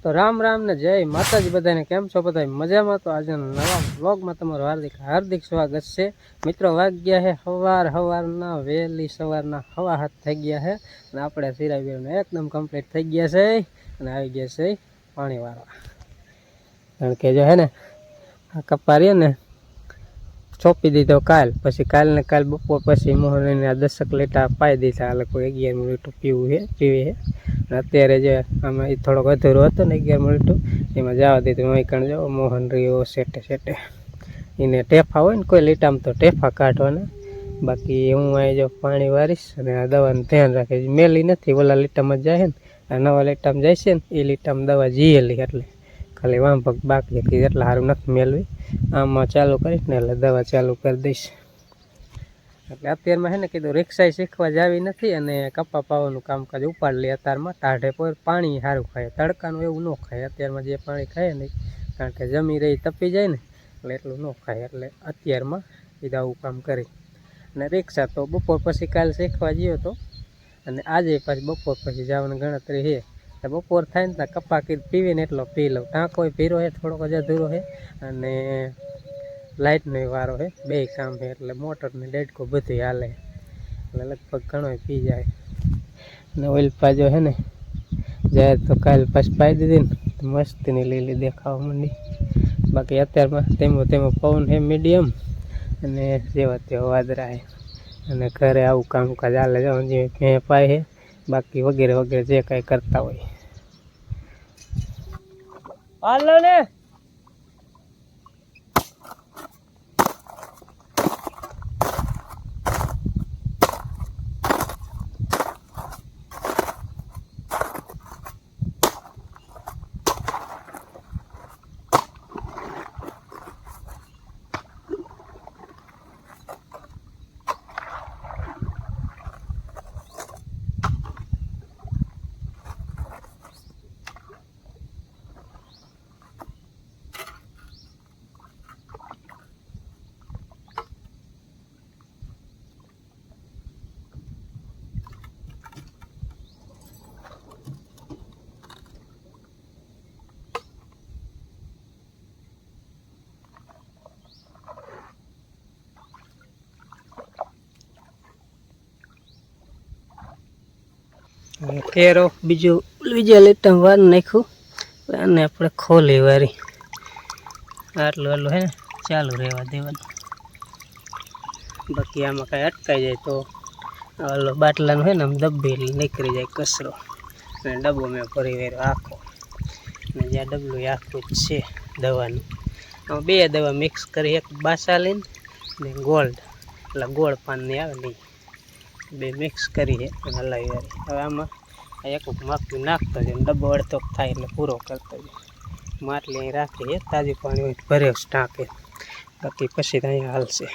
તો રામ રામ ને જય માતાજી બધાને કેમ છો બધા મજામાં તો આજે નવા વ્લોગમાં તમારું હાર્દિક સ્વાગત છે મિત્રો વાગ્યા છે સવારના વહેલી સવારના 7:30 થઈ ગયા છે અને આપણે સિરાવીને એકદમ કમ્પ્લીટ થઈ ગયા છે અને આવી ગયા છે પાણી વાળવા કારણ કે જો હે ને આ કપારીએ ને ચોપી દીધો કાલ પછી કાલ બપોર પછી મોહનને 10 લીટર પાઈ દીધા એટલે કોઈ 11 લીટર પીવે છે અત્યારે જે આમાં એ થોડોક અધૂરો હતો ને 11 મિનિટ એમાં જવા દીધું અહીં કણ જો મોહન રહ્યો સેટે એને ટેફા હોય ને કોઈ લીટામાં તો ટેફા કાઢવાના બાકી હું અહીં જો પાણી વારીશ અને આ દવાનું ધ્યાન રાખીશ મેલી નથી ઓલા લીટામાં જાય ને આ નવા લીટામાં જાય છે ને એ લીટામાં દવા જીયેલી એટલે ખાલી વાંભક બાકી હતી એટલે સારું નથી મેળવી આમાં ચાલુ કરીશ ને એટલે દવા ચાલુ કરી દઈશ એટલે અત્યારમાં છે ને કીધું રિક્ષા શીખવા જાવી નથી અને કપા પાવાનું કામકાજ ઉપાડ લે અત્યારમાં ટાઢે પર પાણી સારું ખાય તડકાનું એવું ન ખાય અત્યારમાં જે પાણી ખાય ને કારણ કે જમી રહી તપી જાય ને એટલે એટલું ન ખાય એટલે અત્યારમાં કીધું આવું કામ કરી અને રિક્ષા તો બપોર પછી કાલ શીખવા ગયો હતો અને આજે પાછી બપોર પછી જવાની ગણતરી છે બપોર થાય ને ત્યાં કપા પીવીને એટલો પી લઉં ટાંકો ભીરો છે થોડોક જ અધૂરો છે અને લાઇટનો વારો છે બે કામ છે એટલે મોટરને ડેડકો બધું હાલે એટલે લગભગ ઘણો પી જાય અને ઓઇલ પાજો છે ને જાય તો કાલ પાછી પાઈ દીધી ને મસ્તીની લીલી દેખાવા માંડી બાકી અત્યારમાં તેમાં પવન છે મીડિયમ અને જેવા તેવા વાદરા છે અને ઘરે આવું કામકાજ હાલે જવાનું જે ભેં પાય છે બાકી વગેરે જે કાંઈ કરતા હોય હાલો ને કેરો બીજા લીટા વાર નાખ્યું અને આપણે ખોલી વારી આટલું હે ને ચાલુ રહેવા દેવાનું બાકી આમાં કાંઈ અટકાઈ જાય તો ઓલો બાટલાનું હે ને આમ દબ્બી નીકળી જાય કચરો અને ડબ્બો મેં ભરી વાર્યો આખો અને જ્યાં ડબલું આખું જ છે દવાનું આમાં બે દવા મિક્સ કરી એક બાસાલીન ને ગોલ્ડ એટલે ગોળ પાનની આવે નહીં બે મિક્સ કરીએ અને હલાવી વારી હવે આમાં એક માપી નાખતો જાય ડબ્બો અડધો થાય એટલે પૂરો કરતો જાય માટલી અહીં રાખીએ તાજું પાણી હોય ભરે ટાંકે બાકી પછી તો અહીંયા હાલશે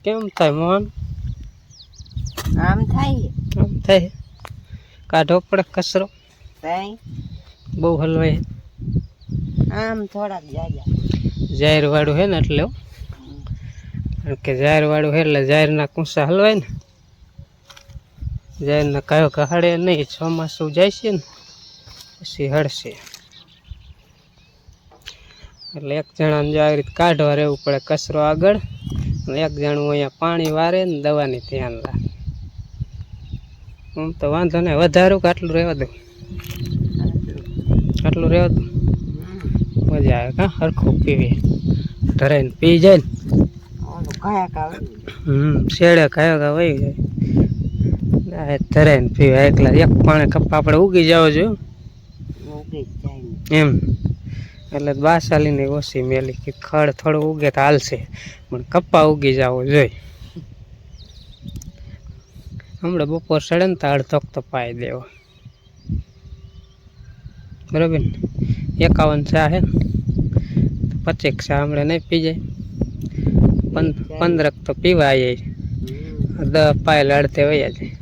કેમ થાય મોહન આમ થાય કાઢો પડે કચરો થાય બહુ હલવાય આમ થોડાક જાહેર વાળું હે ને એટલે કે જાહેર વાળું હે એટલે જાહેરના કુંસા હલવાય ને જાહેરના કયો હળે નહીં ચોમાસું જાય છે ને પછી હળશે એટલે એક જણાને જો આવી રીતે કાઢવા રહેવું પડે કચરો આગળ એક જણું અહીંયા પાણી વારે ને દવાની ધ્યાન રાખે હું તો વાંધો નહીં વધારું કે આટલું રહેવા દઉં મજા આવે કાં હરખું પીવી ધરાઈને પી જાય ને શેડે કાયો વહી જાય ધરાઈને પીવે એકલા એક પાણે કપ આપણે ઉગી જાવ જોઈએ ઉગી જ જાય ને. એમ એટલે બાસાલીને ઓછી મેલી કે ખડ થોડું ઉગે તો હાલશે પણ કપ્પા ઉગી જવો જોઈએ. હમણાં બપોર સડે ને તો અડધોક તો પાઈ દેવો બરાબર ને. 51 ચા હે 25 ચા હમણાં નહીં પી જાય 15 તો પીવા જાય 10 પાયલ અડધે વયા જાય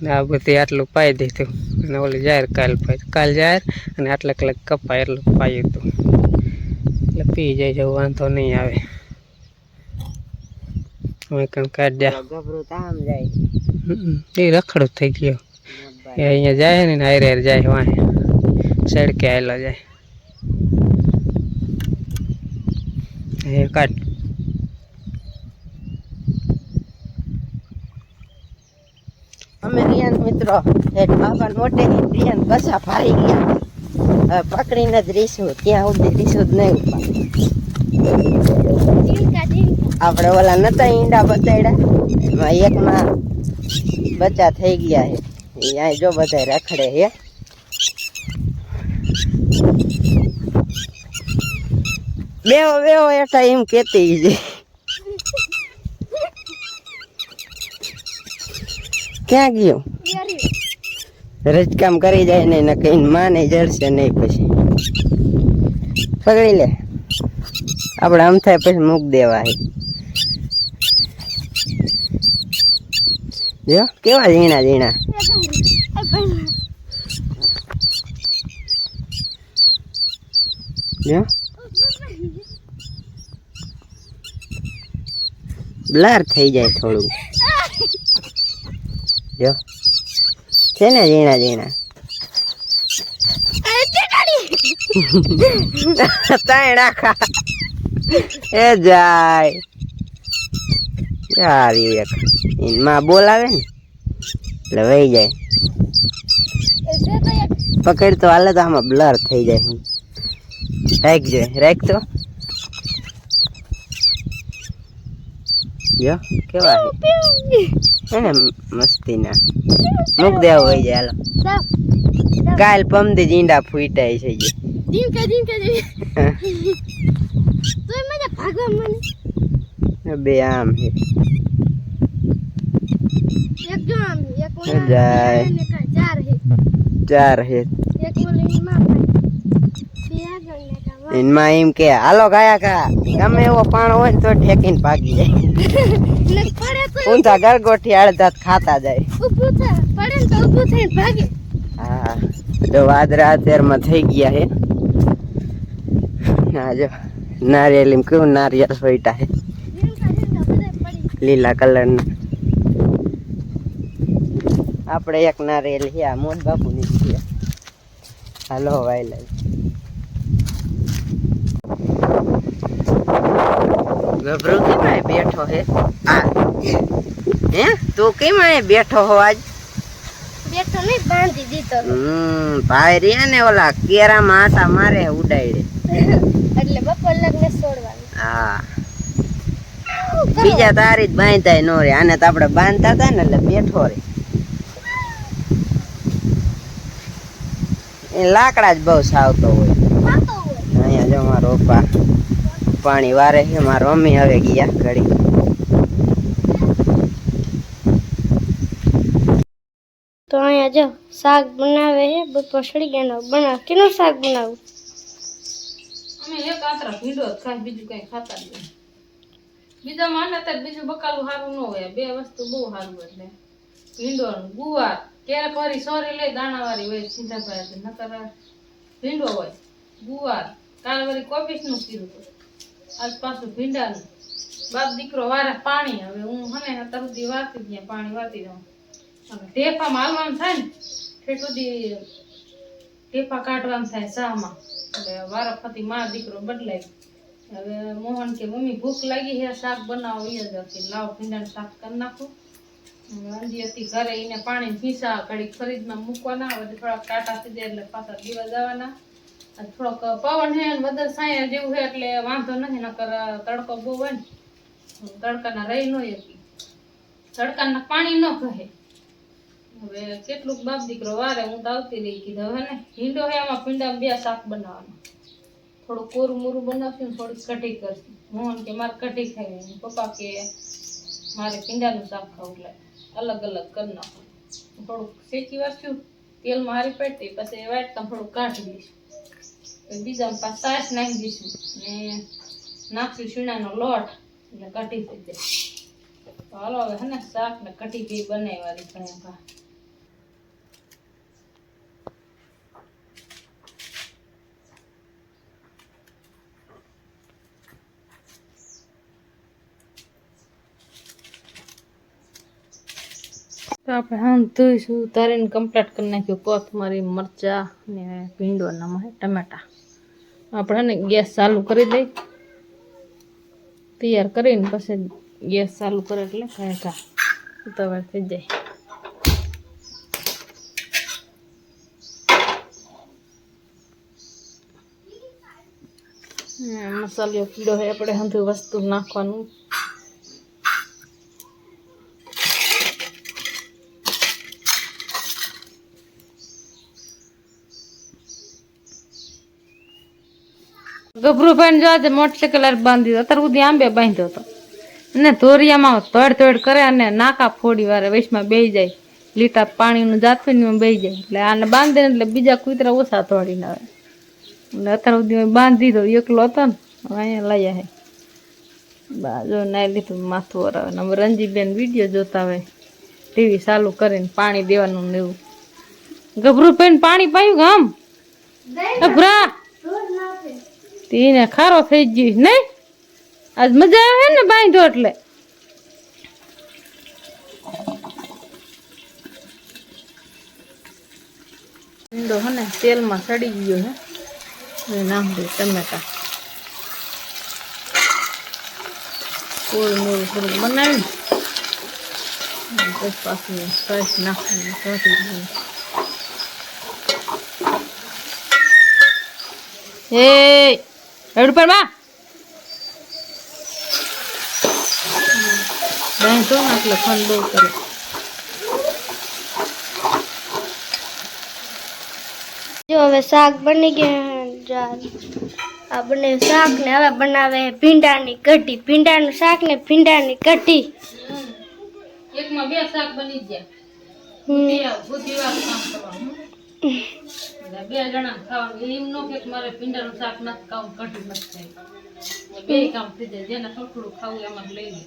ને આ બધી આટલું પાઈ દીધું અને ઓલી જાહેર કાલ જાહેર અને આટલા કલાક કપાય એટલું પાયું હતું એટલે પી જાય જવું વાંધો નહીં આવે. હવે કણ કાઢ્યા ગભરું તો આમ જાય એ રખડું થઈ ગયો એ અહીંયા જાય ને હારે હારે જાય વાંહે સડકે આવેલો જાય એ કાઢ. અમે રિયાન મિત્રો હેઠ બાપા મોટે રિયાન કસા ફારી ગયા. હવે પકડીને જ રીશું ત્યાં સુધી રીશું જ નહીં આપણે ઓલા નતા ઈંડા બતાડ્યા એમાં એકમાં બચ્ચા થઈ ગયા છે. અહીંયા જો બધા રખડે હે. બેહો બેહો એઠા એમ કેતી છે. ક્યાં ગયો રજકામ કરી જાય ને ને કઈ માને જડશે નહીં પછી પકડી લે આપણે આમ થાય પછી મૂક દેવા હે. જો કેવા ઝીણા ઝીણા જો બ્લર થઈ જાય થોડું જો છે ને ઝીણા ઝીણા તાય રાખા એ જાય આવી એક માં બોલાવે ને એટલે વહી જાય. પકડ તો હાલે તો આમાં બ્લર થઈ જાય. રાખજો રાખતો જો કેવા હે મસ્તી ના મૂક દેવા વહી જાય. હાલો કાલ પમદી જીંડા ફૂટાય છે બે આમ હે જાય 4 હે એમાં એમ કે હાલો ગાયા કા ગમે એવો પાણો હોય ને તો ઠેકીને ભાગી જાય. ઊંચા ગરગોઠી અડધા ખાતા જાય. હા તો વાદરા અત્યારમાં થઈ ગયા હે. ના જો નારિયેલ કેવું નારિયેળ સોઈટા હે લીલા કલરના. આપણે એક નારિયેલ હે આ મોટ બાપુ ની છે. હાલો વાયલા ગભરો કેમ બેઠો હે આ હે તું કેમ બેઠો હો આજ? બેઠો નહીં બાંધી દીધો. ભાઈ રે ને ઓલા કેરામાં આટા મારે ઉડાડે એટલે બપોર લગ્ન છોડવાનું. હા બીજા તારી જ બાંધતા નો રે આને તો આપણે બાંધતા હતા ને એટલે બેઠો રે. એ લાકડા જ બહુ સાવતો હોય. અહીંયા જો મારો પપ્પા પાણી વારે છે. મારા મમ્મી હવે ગયા ઘડી. તો અહીંયા જો શાક બનાવે છે. બપોર સડી ગયા બનાવ કેનું શાક બનાવું? અમે એક આતરા ભીંડો જ ખાય બીજું કઈ ખાતા જ નહીં. બીજા માને તો બીજું બકાલું સારું ન હોય. બે વસ્તુ બહુ સારું એટલે ભીંડો ગુવાર ક્યારેક વારી સોરી લઈ દાણા વાળી હોય સીધા ભાઈ નકર ભીંડો હોય ગુવાર. કાલ વારી કોબીસ નું કીધું આજ પાછું ભીંડાનું. બાપ દીકરો વારે પાણી. હવે હું હને અત્યાર સુધી વારતી ત્યાં પાણી વારતી જાઉં. હવે ઢેફામાં હાલવાનું થાય ને તે સુધી ઢેફા કાઢવાનું થાય ચામાં. એટલે વારાફરતી માં દીકરો બદલાય. હવે મોહન કે મમ્મી ભૂખ લાગી છે શાક બનાવો. એ જ હતી લાવ ભીંડાનું શાક કરી નાખું. અંજી હતી ઘરે એને પાણી પીસા ઘડીક ફ્રીજમાં મૂકવાના. હવે થોડાક કાંટા થઈ જાય એટલે પાછા દીવા જવાના. થોડોક પવન છે બધા સાયા જેવું છે એટલે વાંધો નથી. નકર તડકો બહુ હોય ને તડકાના રહી ન હતી. તડકાના પાણી ન કહે હવે કેટલુંક બાપ દીકરો વારે હું તો આવતી રહી કીધું હવે ને ભીંડો હે આમાં ભીંડા 2 શાક બનાવવાનું થોડું કોરું મોરું બનાવશું ને થોડીક કઢી કરશું મોહન કે મારે કઢી ખાવી પપ્પા કે મારે ભીંડાનું શાક ખાવું એટલે અલગ અલગ કરી નાખું થોડુંક શેકી વાળશું તેલમાં હારી પડતી પછી વાટતા થોડુંક કાઢી દઈશું બીજા પાછા સાસ નાખી દઈશું ને નાખશું શીણાનો લોટ એટલે કઢી થઈ જાય તો હાલો હવે હે ને શાક ને કઢી બી બનાવવાની ઘણા તો આપણે હા ધોઈશું ઉતારીને કમ્પ્લીટ કરી નાખ્યું કોથમરી મરચા ને ભીંડો નમક ટમેટા આપણે ને ગેસ ચાલુ કરી દઈ તૈયાર કરીને પછી ગેસ ચાલુ કરે એટલે કાંઈ ઉતાવળ થઈ જાય મસાલો કીડો હોય આપણે હંધું વસ્તુ નાખવાનું ગભરુભાઈ જો આજે મોટરસાઇકલ બાંધી અત્યારે સુધી આંબે બાંધ્યો હતો અને ધોરિયામાં તોડ કરે અને નાકા ફોડી વારે વૈશમાં બેસી જાય લીટા પાણીનું જાતું ને બેસી જાય એટલે આને બાંધીને એટલે બીજા કૂતરા ઓછા તોડીને આવે એટલે અત્યાર સુધી બાંધી દીધો એકલો હતો ને અહીંયા લઈ આવે જો નાઈ લીધું માથું વરાવે ને અમે રંજીબેન વિડીયો જોતા હોય ટીવી ચાલુ કરીને પાણી દેવાનું ને એવું ગભરુભાઈ પાણી પાયું ગામ ગભરા એને ખારો થઈ ગયું નહીં આજ મજા આવે ને બાંધો એટલે ભીંડો હે ને તેલમાં સડી ગયો હે નાખી ટમેટા કોળ મોળું થોડુંક બનાવીને પછી પાછું સરસ નાખવાનું એ રેડ પર માં દહીં તો ના એટલે ખંડ બહુ કરે જો હવે શાક બની ગયા આ બને શાક ને હવે બનાવે ભીંડાની કઢી ભીંડાનું શાક ને ભીંડાની કઢી એકમાં 2 શાક બની ગયા બુદ્ધિવાર કામ કરવાનું 2 જણા ખાવાનું એમ નો કે મારે ભીંડાનું શાક નથી ખાવું કઢી નથી ખાઈ 2 કામ થઈ જાય જેને થોડું ખાવું એમાં લઈ લે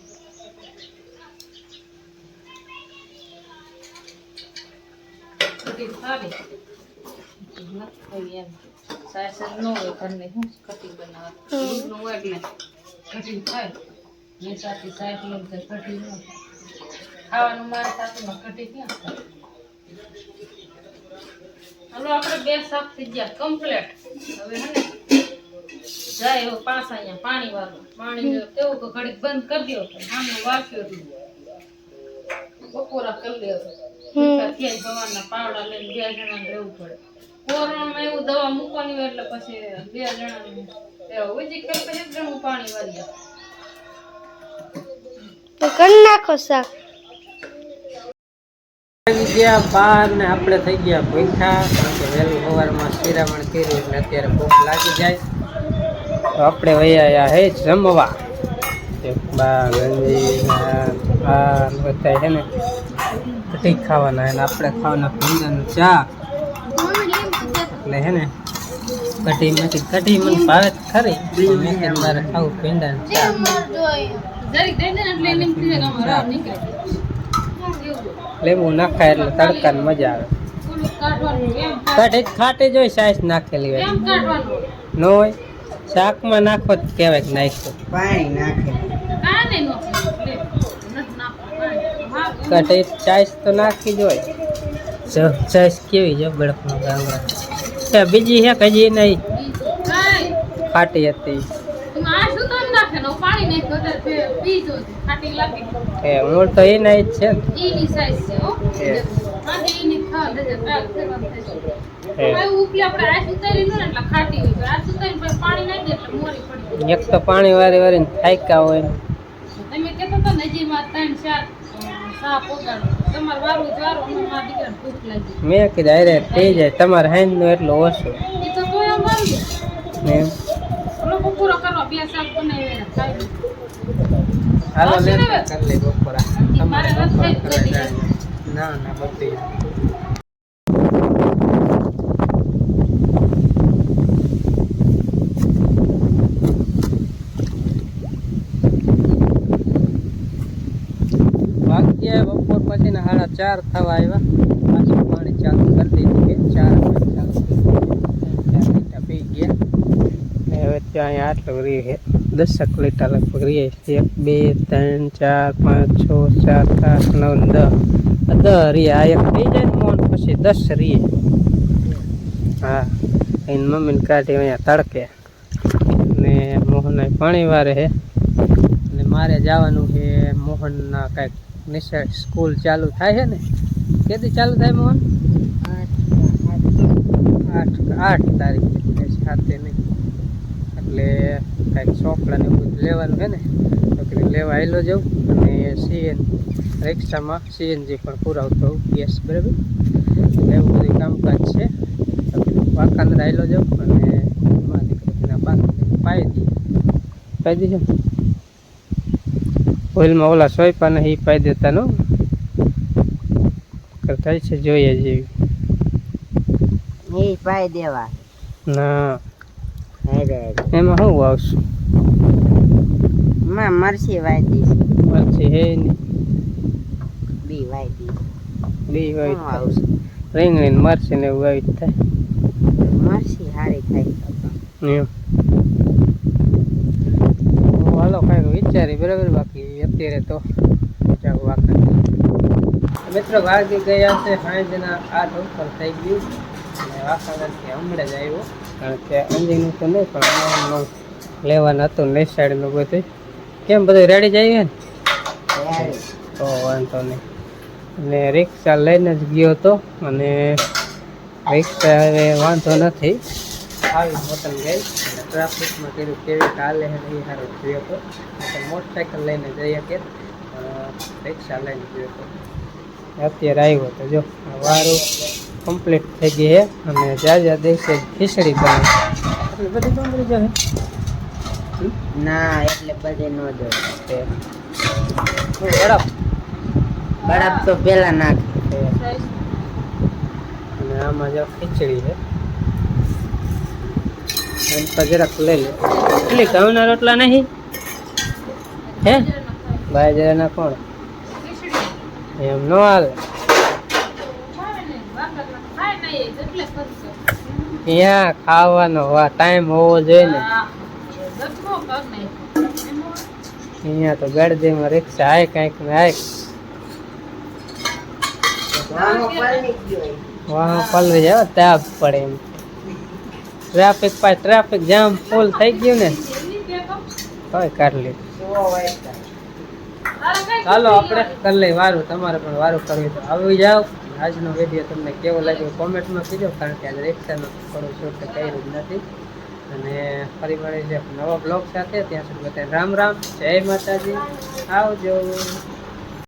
કઢી ખાવી નથી ખાવી એમ સાસ નો હોય ઘરને હું કઢી બનાવવા હોય એટલે કઢી ખાય ને સાથે સાસ લઉં તો કઢી ન ખાવાનું મારે સાથેમાં કઢી ક્યાં ખાય હાલો આપણે 2 શાક થઈ ગયા કમ્પ્લીટ હવે હે ને જાય એવો પાછા અહીંયા પાણી વાળું પાણી કેવું કે ઘડીક બંધ કરી દો તો સામે વાસ્યો હતું બપોરા કરી લે ક્યાંય સવારના પાવડા લઈને 2 જણાને રહેવું પડે કોરોનામાં એવું દવા મૂકવાની હોય એટલે પછી 2 જણાને ઓછી ખેલ પછી 1 જણું પાણી વાળીએ તો કરી નાખો શાક ગયા બહાર ને આપણે થઈ ગયા ભૂખ્યા કારણ કે વહેલું સવારમાં શિરામણ કર્યું એટલે અત્યારે ભૂખ લાગી જાય તો આપણે વૈયા હે જમવા બા ગંજી બધા છે ને કઢી ખાવાના અને આપણે ખાવાના ભીંડાનું શાક એટલે હે ને કઢી મને ભાવે ખરી મેં કે મારે ખાવું ભીંડાનું શાક જરીક દઈ દે ને એટલે એમ થઈ જાય કે રાવ નીકળે લીંબુ નાખાય એટલે તડકાની મજા આવે ખાટી જોઈ સાઈઝ નાખેલી હોય ન હોય શાકમાં નાખો તો કહેવાય કે નાખ્યું પાણી નાખે કઢી સાઈઝ તો નાખી જ હોય સાઈઝ કેવી છે બળફનો ગામડા બીજી છે કે હજી નહીં ખાટી હતી મૂળ તો એ નહીં જ છે એક તો પાણી વારી વારીને થાક્યા હોય તમે કેતો તો નજીમાં 3-4 સા પોગાડો તમારે વારું જ વારો અમે મારા દીકરાને ભૂખ લાગી મેં કીધું અરે થઈ જાય તમારે હાઈન નું એટલું ઓછું એ તો તોય આમ વારું એમ લોકો પૂરો કરવા બે શાક બનાવી ખાઈ લે. હાલો આવશે લે ને હવે? કરી લે બપોરા મારે તમારે નથી બપોર થઈ કરવા બધી. જાય ના ના બધી વાગ્યા બપોર પછી ના 4:30 થવા આવ્યા પાછું પાણી ચાલુ કરી દીધું કે 4 વાગે ચાલુ કરી લીટા પી ગયા ને હવે ત્યાં અહીંયા આટલું રહી છે 10 લીટર લગભગ રહી છે 1 2 3 4 5 6 7 8 9 10 રીએ આ એક થઈ જાય ને મોન પછી 10 રીએ હા એની મમ્મીને કાઢી અહીંયા તડકે ને મોહન પાણી વારે છે અને મારે જવાનું છે મોહનના કાંઈક નિશાળ સ્કૂલ ચાલુ થાય છે ને કેદી ચાલુ થાય મોહન 8 તારીખે એટલે 7 નહીં એટલે કાંઈક ચોપડા ને બધું લેવાનું છે ને તો કે લેવા આવેલો જાઉં અને રિક્ષામાં સીએનજી પણ પુરાવતો હોઉં ગેસ બરાબર એવું બધું કામકાજ છે તો વાંકાનેર આવેલો જાઉં અને મારા દીકરીના બાકી પાઈ દીજો ઓઇલમાં ઓલા સોયપાને એ પાઈ દેતા નો થાય છે જોઈએ જેવી એ પાઈ દેવા ના અરે એમાં શું આવશું માં મરસી વાયદી પછી હે નહીં બી વાયદી બી હોય શું આવશે રીંગણી મરસી ને એવું વાવી થાય મરસી હારી થાય એમ હાલો કાંઈક વિચારી બરાબર બાકી અત્યારે તો જાવ વાંકા મિત્રો વાગી ગયા છે સાંજના 8 ઉપર થઈ ગયું અને વાંકાનેરથી હમણાં જ આવ્યો કારણ કે અંજીનું તો નહીં પણ લેવાનું હતું ને સાઈડનું બધું કેમ બધું રેડી જાય ને તો વાંધો નહીં અને રિક્ષા લઈને જ ગયો હતો અને રિક્ષા હવે વાંધો નથી આવી હોટલ ગઈ અને ટ્રાફિકમાં કીધું કેવી કાલે એ સારો થયો હતો મોટરસાઇકલ લઈને જઈએ કે રિક્ષા લઈને ગયો હતો અત્યારે આવ્યો તો જો વારું કમ્પ્લીટ થઈ ગઈ છે અને જ્યાં દિવસે ખીચડી બને એટલે બધી ડુંગળી જો ના એટલે બધે નો જો બરફ બરફ તો પેલા નાખે અને આમાં જો ખીચડી છે એમ તો જરાક લઈ લે એટલે ઘઉંના રોટલા નહીં હે ભાઈ જરા ના કોણ એમ નો હાલે અહીંયા ખાવાનો ટાઈમ હોવો જોઈએ ને અહીંયા તો ગળદીમાં રિક્ષા આય કાંઈક ને આય વાહ પલરી જાય તાપ પડે એમ ટ્રાફિક જામ ફૂલ થઈ ગયું ને તોય કાઢ લીધું ચાલો આપણે કરી લઈ વારું તમારે પણ વારું કરવી તો આવી જાઓ આજનો વિડીયો તમને કેવો લાગ્યો કોમેન્ટમાં કીધો કારણ કે આજે રિક્ષાનો થોડું શૂટ કર્યું જ નથી અને ફરી મળે છે નવા બ્લોગ સાથે ત્યાં સુધી બધાને રામ રામ જય માતાજી આવજો.